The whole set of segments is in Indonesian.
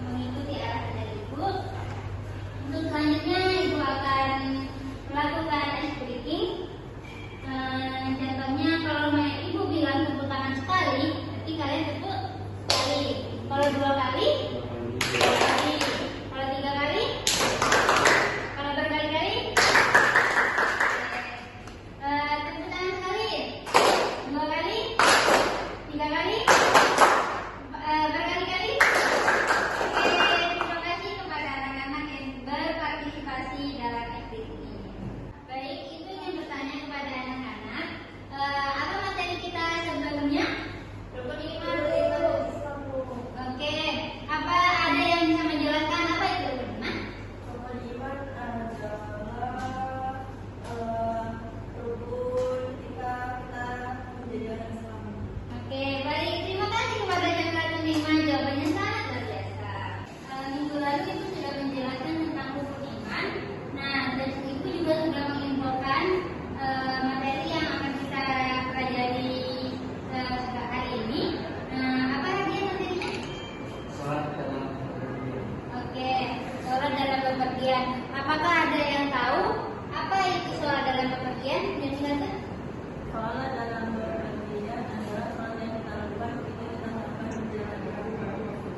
mengikuti arahan dari Ibu. Untuk selanjutnya Ibu akan melakukan ice breaking. Contohnya kalau Ibu bilang tepuk tangan sekali, berarti kalian tepuk sekali. Kalau 2 kali, 2 kali. Kalau 3 kali, kalau berkali-kali, tepuk tangan sekali, 2 kali, 3 kali, berkali-kali. Terima kasih kepada anak-anak yang berpartisipasi dalam aktivitas ini. Baik, itu yang bertanya kepada anak-anak. Apa materi kita sebelumnya? Rukun iman itu. Oke, apa ada yang bisa menjelaskan apa itu rukun iman? Rukun iman adalah rukun ketika kita menjadi orang Islam. Oke, baik. Terima kasih kepada Chandra Tunima. Jawabannya sangat luar biasa. Minggu lalu Ibu sudah menjelaskan tentang rukun iman. Nah, dan Ibu juga sudah menginfokan materi yang akan kita pelajari hari ini. Apa lagi materinya? Sholat dalam bepergian. Oke, sholat dalam bepergian. Apakah ada yang tahu apa itu sholat dalam bepergian? Jelaskan. Sholat dalam berpergian adalah sholat yang kita lakukan ketika kita melakukan perjalanan.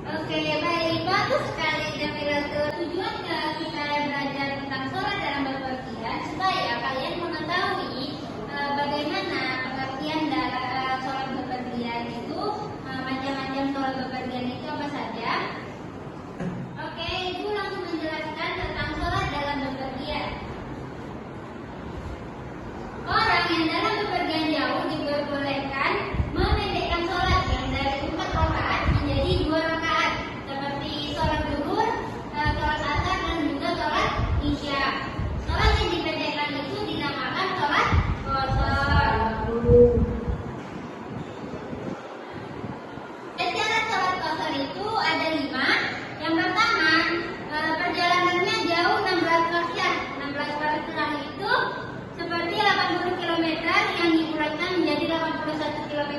Oke, baik, bagus sekali Jamilatul. Tujuan kita belajar tentang sholat dalam bepergian supaya kalian mengetahui bagaimana pengertian dari sholat bepergian itu, macam-macam sholat bepergian itu apa saja. Oke, Ibu langsung menjelaskan tentang sholat dalam bepergian. Orang yang dalam bepergian jauh diperbolehkan memendekkan sholat yang dari 4 rakaat menjadi 2 rakaat, seperti sholat zuhur, sholat asar, dan juga sholat isya. Sholat yang dipendekkan itu dinamakan sholat qashar. Syarat sholat qashar itu ada 5. Yang pertama, perjalanannya jauh 16 farsah. 16 farsah itu seperti 80 km yang dikurangi menjadi 81 km.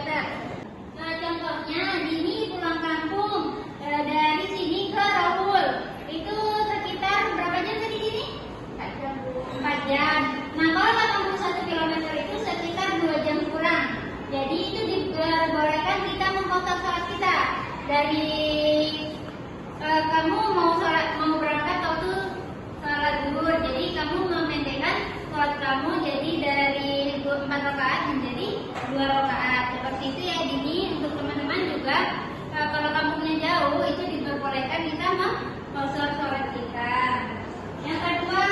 Contohnya, Dini pulang kampung dari sini ke Rahul. Itu sekitar berapa jam tadi Dini? 4 jam. Nah, kalau 81 km itu sekitar 2 jam kurang. Jadi itu diperbolehkan kita mengkosor sholat kita. Dari kamu mau berangkat waktu sholat zuhur, jadi kamu memendekkan sholat kamu jadi dari 4 rakaat menjadi 2 rakaat. Seperti itu ya Dini. Untuk teman-teman juga kalau kampungnya jauh itu diperbolehkan kita mengkosor sholat kita. Yang kedua,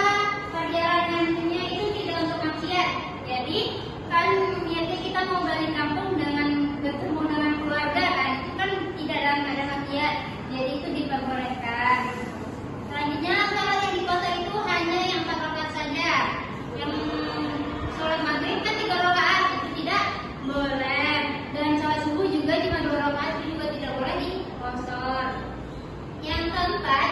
perjalanannya itu tidak untuk maksiat. Jadi kan niatnya kita mau balik kampung dengan bertemu dengan keluarga kan, itu kan tidak dalam keadaan maksiat. Jadi itu diperbolehkan. Selanjutnya sholat yang dikosor itu hanya yang 4 rakaat saja. Yang sholat maghrib kan 3 rakaat itu tidak boleh. Dan sholat subuh juga cuma 2 rakaat itu juga tidak boleh dikosor. Yang keempat,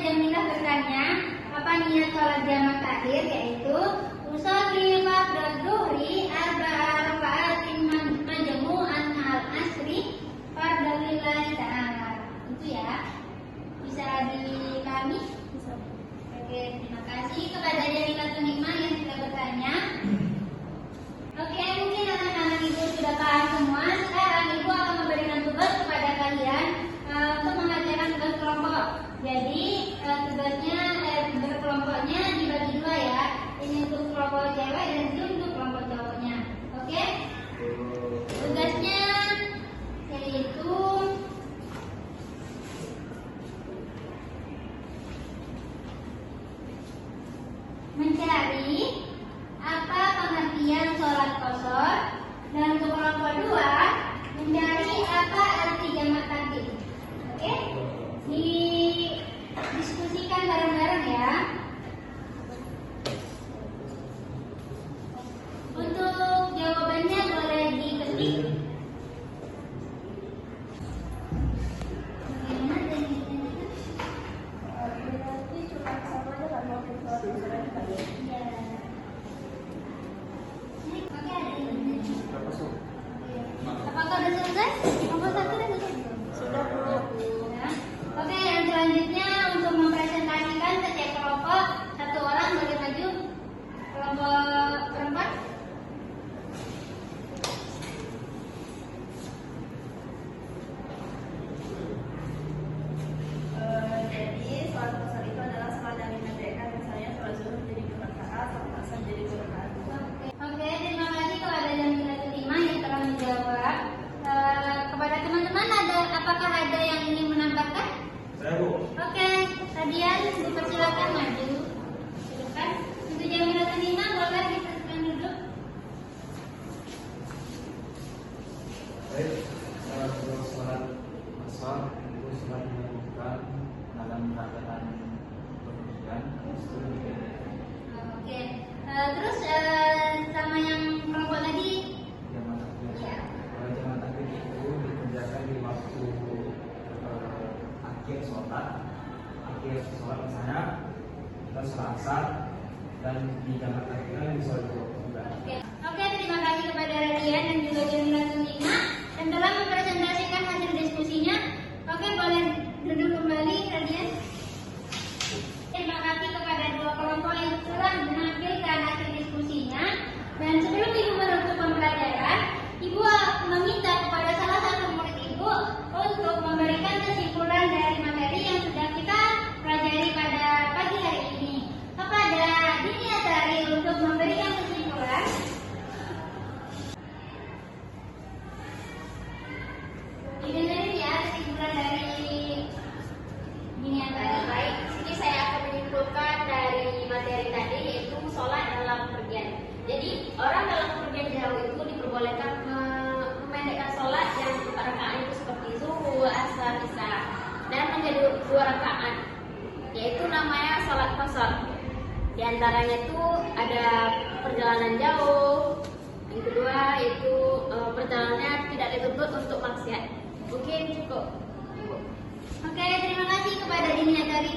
Jamilah bertanya, apa niat sholat jamak takhir, yaitu usolli fardhu dhuhri arba'a raka'atin majmu'an al asri fardhu lillahi ta'ala. Itu ya. Bisa dipahami? Bisa. Oke, terima kasih kepada Jamilah Tunima yang sudah bertanya. Oke, mungkin anak-anak ibu sudah paham semua. Sekarang ibu akan memberikan tugas kepada kalian untuk mengerjakan tugas kelompok. Jadi tugasnya berkelompoknya dibagi dua ya. Ini untuk kelompok cewek dan ini untuk kelompok cowoknya. Oke? Tugasnya yaitu mencari apa pengertian sholat qashar, dan untuk kelompok dua mencari apa arti jamak takdim. Oke? Didiskusikan bareng-bareng ya. Untuk jawabannya boleh diketik. Berarti cuma satu aja kan mau sholat qashar tadi. Iya. Oke, ada yang benar. Berapa su? Apakah sudah selesai? Kelompok satu dan kelompok dua. Sudah Bu. Ya. Oke, yang selanjutnya untuk mempresentasikan setiap kelompok, satu orang boleh maju. Kelompok perempat. Jadi sholat qashar itu adalah sholat yang dimerdekakan, misalnya sholat zuhur jadi 2 rakaat, sholat asar jadi 2 rakaat. Oke, terima kasih kepada Jamilah Tunima yang telah menjawab. Kepada teman-teman apakah ada yang ingin menambahkan? Saya Bu. Oke, Radian dipersilakan maju ke depan. Untuk Jamilah Tunima boleh dipersilakan duduk. Baik, untuk sholat asar itu sholat dilakukan dalam keadaan berhujan. Oke, terus sama yang kelompok tadi. Jamak takbir. Ya. Kalau jamak takbir itu dikerjakan di waktu akhir sholat misalnya kita sholat asar dan di jamak takbir di sholat juga. Oke, terima kasih kepada Radian dan juga Jamilah Tunima yang telah mempresentasikan hasil diskusinya. Oke, boleh duduk kembali Radian. Terima kasih kepada dua kelompok yang telah menampilkan hasil diskusinya. Dan sebelum Ibu menutup pembelajaran, Ibu meminta kepada salah satu murid Ibu untuk memberikan kesimpulan dari materi yang sudah kita pelajari pada pagi hari ini. Kepada Dini Atari untuk memberikan kesimpulan. Didengarin ya kesimpulan dari Dini Atari. Baik, sini saya akan menyimpulkan dari materi tadi, yaitu sholat dalam kepergian. Jadi orang dalam kepergian jauh itu diperbolehkan memendekkan sholat yang rakaat itu seperti zuhur, asar, isya, dan menjadi 2 rakaat, yaitu namanya sholat qashar. Di antaranya itu ada perjalanan jauh, yang kedua yaitu perjalanannya tidak dituntut untuk maksiat. Mungkin cukup. Ibu. Oke, terima kasih kepada Dini Atari.